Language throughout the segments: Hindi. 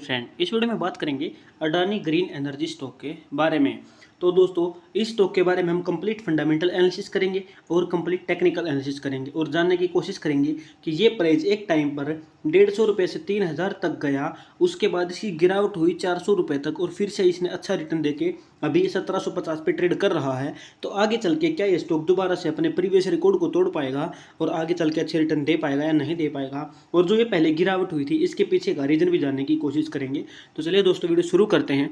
फ्रेंड, इस वीडियो में बात करेंगे अडानी ग्रीन एनर्जी स्टॉक के बारे में। तो दोस्तों, इस स्टॉक के बारे में हम कंप्लीट फंडामेंटल एनालिसिस करेंगे और कंप्लीट टेक्निकल एनालिसिस करेंगे और जानने की कोशिश करेंगे कि ये प्राइस एक टाइम पर 150 रुपये से 3000 तक गया। उसके बाद इसकी गिरावट हुई 400 रुपये तक और फिर से इसने अच्छा रिटर्न देके अभी 1750 पे ट्रेड कर रहा है। तो आगे चल के क्या ये स्टॉक दोबारा से अपने प्रीवियस रिकॉर्ड को तोड़ पाएगा और आगे चल के अच्छे रिटर्न दे पाएगा या नहीं दे पाएगा, और जो ये पहले गिरावट हुई थी इसके पीछे का रीजन भी जानने की कोशिश करेंगे। तो चलिए दोस्तों, वीडियो शुरू करते हैं।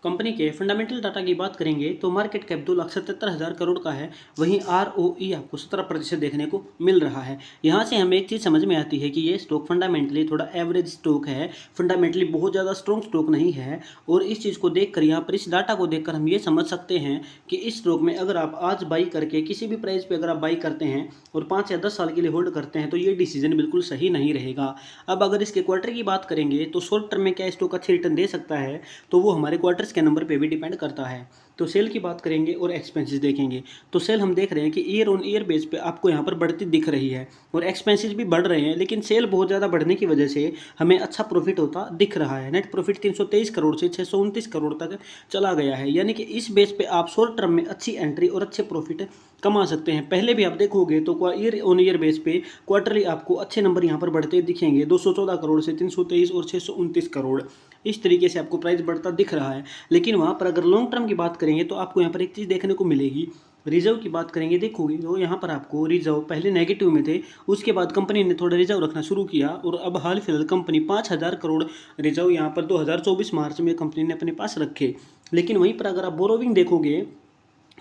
कंपनी के फंडामेंटल डाटा की बात करेंगे तो मार्केट कैप 2,77,000 करोड़ का है। वहीं ROE आपको 17% देखने को मिल रहा है। यहाँ से हमें एक चीज़ समझ में आती है कि ये स्टॉक फंडामेंटली थोड़ा एवरेज स्टॉक है, फंडामेंटली बहुत ज़्यादा स्ट्रॉन्ग स्टॉक नहीं है। और इस चीज़ को देखकर, यहाँ पर इस डाटा को देखकर हम ये समझ सकते हैं कि इस स्टॉक में अगर आप आज बाई करके किसी भी प्राइस पर अगर आप बाई करते हैं और 5 या 10 साल के लिए होल्ड करते हैं तो ये डिसीजन बिल्कुल सही नहीं रहेगा। अब अगर इसके क्वार्टर की बात करेंगे तो शॉर्ट टर्म में क्या स्टॉक अच्छे रिटर्न दे सकता है, तो वो हमारे क्वार्टर्स के नंबर पे भी डिपेंड करता है। तो सेल की बात करेंगे और एक्सपेंसेस देखेंगे तो सेल हम देख रहे हैं कि ईयर ऑन ईयर बेस पे आपको यहाँ पर बढ़ती दिख रही है और एक्सपेंसेस भी बढ़ रहे हैं, लेकिन सेल बहुत ज़्यादा बढ़ने की वजह से हमें अच्छा प्रॉफिट होता दिख रहा है। नेट प्रॉफिट 323 करोड़ से 629 करोड़ तक चला गया है। यानी कि इस बेस पे आप शॉर्ट टर्म में अच्छी एंट्री और अच्छे प्रॉफिट कमा सकते हैं। पहले भी आप देखोगे तो ईयर ऑन ईयर बेस पे क्वार्टरली आपको अच्छे नंबर यहाँ पर बढ़ते दिखेंगे। 214 करोड़ से 323 और 629 करोड़, इस तरीके से आपको प्राइस बढ़ता दिख रहा है। लेकिन वहाँ पर अगर लॉन्ग टर्म की बात करेंगे तो आपको यहाँ पर एक चीज़ देखने को मिलेगी। रिजर्व की बात करेंगे, देखोगे तो यहाँ पर आपको रिजर्व पहले नेगेटिव में थे, उसके बाद कंपनी ने थोड़ा रिजर्व रखना शुरू किया और अब हाल फिलहाल कंपनी 5000 करोड़ रिजर्व यहाँ पर 2024 मार्च में कंपनी ने अपने पास रखे। लेकिन वहीं पर अगर आप बोरोविंग देखोगे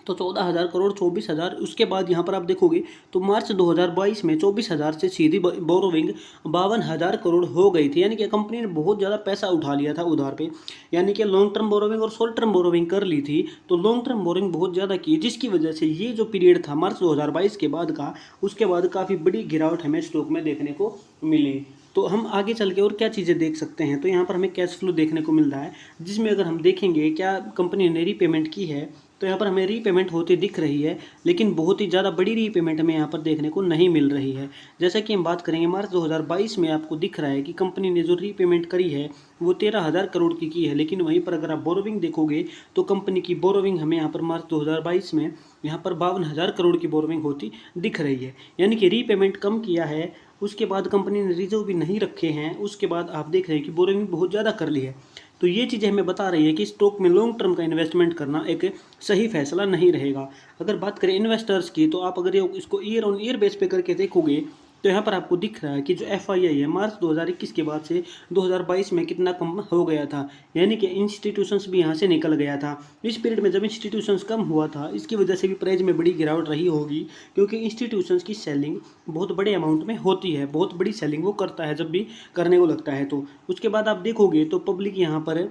तो 14,000 करोड़ 24,000, उसके बाद यहाँ पर आप देखोगे तो मार्च 2022 में 24,000 से सीधी बोरोविंग 52,000 करोड़ हो गई थी। यानी कि कंपनी ने बहुत ज़्यादा पैसा उठा लिया था उधार पे, यानी कि लॉन्ग टर्म बोरोविंग और शॉर्ट टर्म बोरोविंग कर ली थी। तो लॉन्ग टर्म बोरोविंग बहुत ज़्यादा की, जिसकी वजह से ये जो पीरियड था मार्च 2022 के बाद का, उसके बाद काफ़ी बड़ी गिरावट हमें स्टॉक में देखने को मिली। तो हम आगे चल के और क्या चीज़ें देख सकते हैं, तो यहाँ पर हमें कैश फ्लो देखने को मिल रहा है, जिसमें अगर हम देखेंगे क्या कंपनी ने रीपेमेंट की है तो यहाँ पर हमें रीपेमेंट होती दिख रही है, लेकिन बहुत ही ज़्यादा बड़ी रीपेमेंट हमें यहाँ पर देखने को नहीं मिल रही है। जैसा कि हम बात करेंगे मार्च 2022 में आपको दिख रहा है कि कंपनी ने जो रीपेमेंट करी है वो 13,000 करोड़ की है। लेकिन वहीं पर अगर आप बोरोविंग देखोगे तो कंपनी की बोरोविंग हमें यहाँ पर मार्च 2022 में यहाँ पर 52,000 करोड़ की बोरोविंग होती दिख रही है। यानी कि रीपेमेंट कम किया है, उसके बाद कंपनी ने रिजर्व भी नहीं रखे हैं, उसके बाद आप देख रहे हैं कि बोरोविंग बहुत ज़्यादा कर ली है। तो ये चीज़ें हमें बता रही है कि स्टॉक में लॉन्ग टर्म का इन्वेस्टमेंट करना एक सही फैसला नहीं रहेगा। अगर बात करें इन्वेस्टर्स की तो आप अगर इसको ईयर ऑन ईयर बेस पे करके देखोगे तो यहाँ पर आपको दिख रहा है कि जो FII है मार्च 2021 के बाद से 2022 में कितना कम हो गया था। यानी कि इंस्टीट्यूशंस भी यहाँ से निकल गया था। इस पीरियड में जब इंस्टीट्यूशंस कम हुआ था, इसकी वजह से भी प्राइस में बड़ी गिरावट रही होगी, क्योंकि इंस्टीट्यूशंस की सेलिंग बहुत बड़े अमाउंट में होती है, बहुत बड़ी सेलिंग वो करता है जब भी करने को लगता है। तो उसके बाद आप देखोगे तो पब्लिक यहाँ पर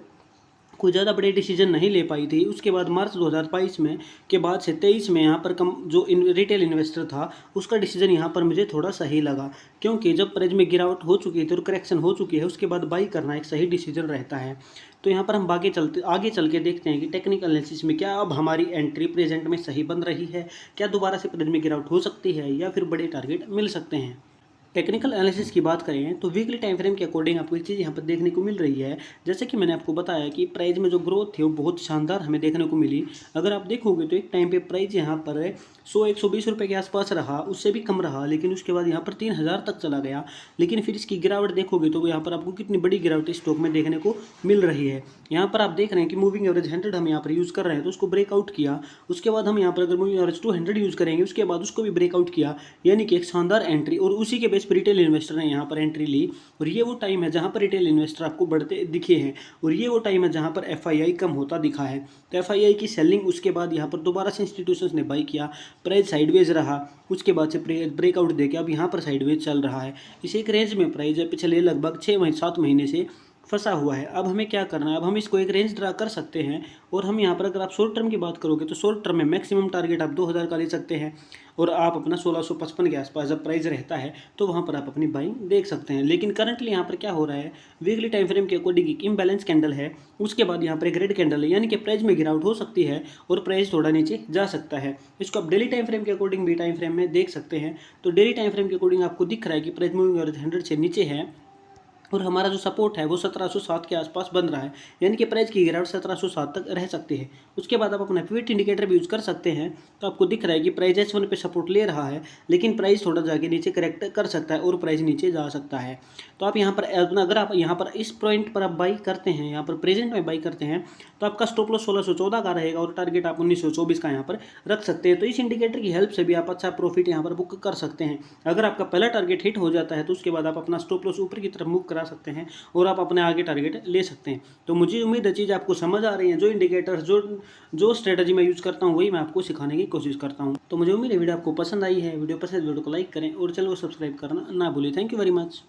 कोई ज़्यादा बड़े डिसीजन नहीं ले पाई थी। उसके बाद मार्च 2022 में के बाद से 23 में यहाँ पर कम जो रिटेल इन्वेस्टर था उसका डिसीजन यहाँ पर मुझे थोड़ा सही लगा, क्योंकि जब प्राइस में गिरावट हो चुकी थी और करेक्शन हो चुकी है उसके बाद बाई करना एक सही डिसीजन रहता है। तो यहाँ पर हम आगे चल के देखते हैं कि टेक्निकल एनालिसिस में क्या अब हमारी एंट्री प्रेजेंट में सही बन रही है, क्या दोबारा से प्राइस में गिरावट हो सकती है या फिर बड़े टारगेट मिल सकते हैं। टेक्निकल एनालिसिस की बात करें तो वीकली टाइम फ्रेम के अकॉर्डिंग आपको एक चीज़ यहाँ पर देखने को मिल रही है। जैसे कि मैंने आपको बताया कि प्राइस में जो ग्रोथ थी वो बहुत शानदार हमें देखने को मिली। अगर आप देखोगे तो एक टाइम पे प्राइस यहाँ पर 100-120 रुपये के आसपास रहा, उससे भी कम रहा, लेकिन उसके बाद यहाँ पर 3,000 तक चला गया। लेकिन फिर इसकी गिरावट देखोगे तो यहाँ पर आपको कितनी बड़ी गिरावट स्टॉक में देखने को मिल रही है। यहाँ पर आप देख रहे हैं कि मूविंग एवरेज 100 हम यहाँ पर यूज़ कर रहे हैं तो उसको ब्रेकआउट किया। उसके बाद हम यहाँ पर अगर मूविंग एवरेज 200 यूज़ करेंगे उसके बाद उसको भी ब्रेकआउट किया, यानी कि एक शानदार एंट्री। और उसी के बेस पर रिटेल इन्वेस्टर ने यहाँ पर एंट्री ली, और ये वो टाइम है जहाँ पर रिटेल इन्वेस्टर आपको बढ़ते दिखे हैं, और ये वो टाइम है जहाँ पर FII कम होता दिखा है। तो FII की सेलिंग, उसके बाद यहाँ पर दोबारा से इंस्टीट्यूशंस ने बाई किया, प्राइस साइडवेज रहा, उसके बाद से ब्रेकआउट देके अब यहाँ पर साइडवेज चल रहा है। इस एक रेंज में प्राइस है, पिछले लगभग 6-7 महीने से फंसा हुआ है। अब हमें क्या करना है, अब हम इसको एक रेंज ड्रा कर सकते हैं, और हम यहाँ पर अगर आप शॉर्ट टर्म की बात करोगे तो शॉर्ट टर्म में मैक्सिमम टारगेट आप 2,000 का ले सकते हैं, और आप अपना 1655 के आसपास जब प्राइस रहता है तो वहाँ पर आप अपनी बाइंग देख सकते हैं। लेकिन करंटली यहाँ पर क्या हो रहा है, वीकली टाइम फ्रेम के अकॉर्डिंग एक इम्बैलेंस कैंडल है, उसके बाद यहाँ पर एक रेड कैंडल है, यानी कि प्राइस में गिरावट हो सकती है और प्राइस थोड़ा नीचे जा सकता है। इसको आप डेली टाइम फ्रेम के अकॉर्डिंग भी टाइम फ्रेम में देख सकते हैं। तो डेली टाइम फ्रेम के अकॉर्डिंग आपको दिख रहा है कि प्राइस मूविंग एवरेज 100 से नीचे है, और हमारा जो सपोर्ट है वो 1707 के आसपास बन रहा है, यानी कि प्राइस की गिरावट 1707 तक रह सकती है। उसके बाद आप अपना पिवट इंडिकेटर भी यूज़ कर सकते हैं, तो आपको दिख रहा है कि प्राइस H1 पे सपोर्ट ले रहा है, लेकिन प्राइस थोड़ा जाके नीचे करेक्ट कर सकता है और प्राइस नीचे जा सकता है। तो आप यहाँ पर अपना, अगर आप यहाँ पर इस पॉइंट पर आप बाई करते हैं, यहाँ पर प्रेजेंट में बाई करते हैं, तो आपका स्टॉप लॉस 1614 का रहेगा और टारगेट आप 1924 का यहाँ पर रख सकते हैं। तो इस इंडिकेटर की हेल्प से भी आप अच्छा प्रॉफिट यहाँ पर बुक कर सकते हैं। अगर आपका पहला टारगेट हिट हो जाता है तो उसके बाद आप अपना स्टॉप लॉस ऊपर की तरफ मूव करा सकते हैं और आप अपने आगे टारगेट ले सकते हैं। तो मुझे उम्मीद है चीज़ आपको समझ आ रही है। जो इंडिकेटर्स जो स्ट्रेटजी मैं यूज़ करता हूँ वही मैं आपको सिखाने की कोशिश करता हूँ। तो मुझे उम्मीद है वीडियो आपको पसंद आई है। वीडियो पसंद वीडियो को लाइक करें और चैनल को सब्सक्राइब करना ना भूलें। Thank you very much.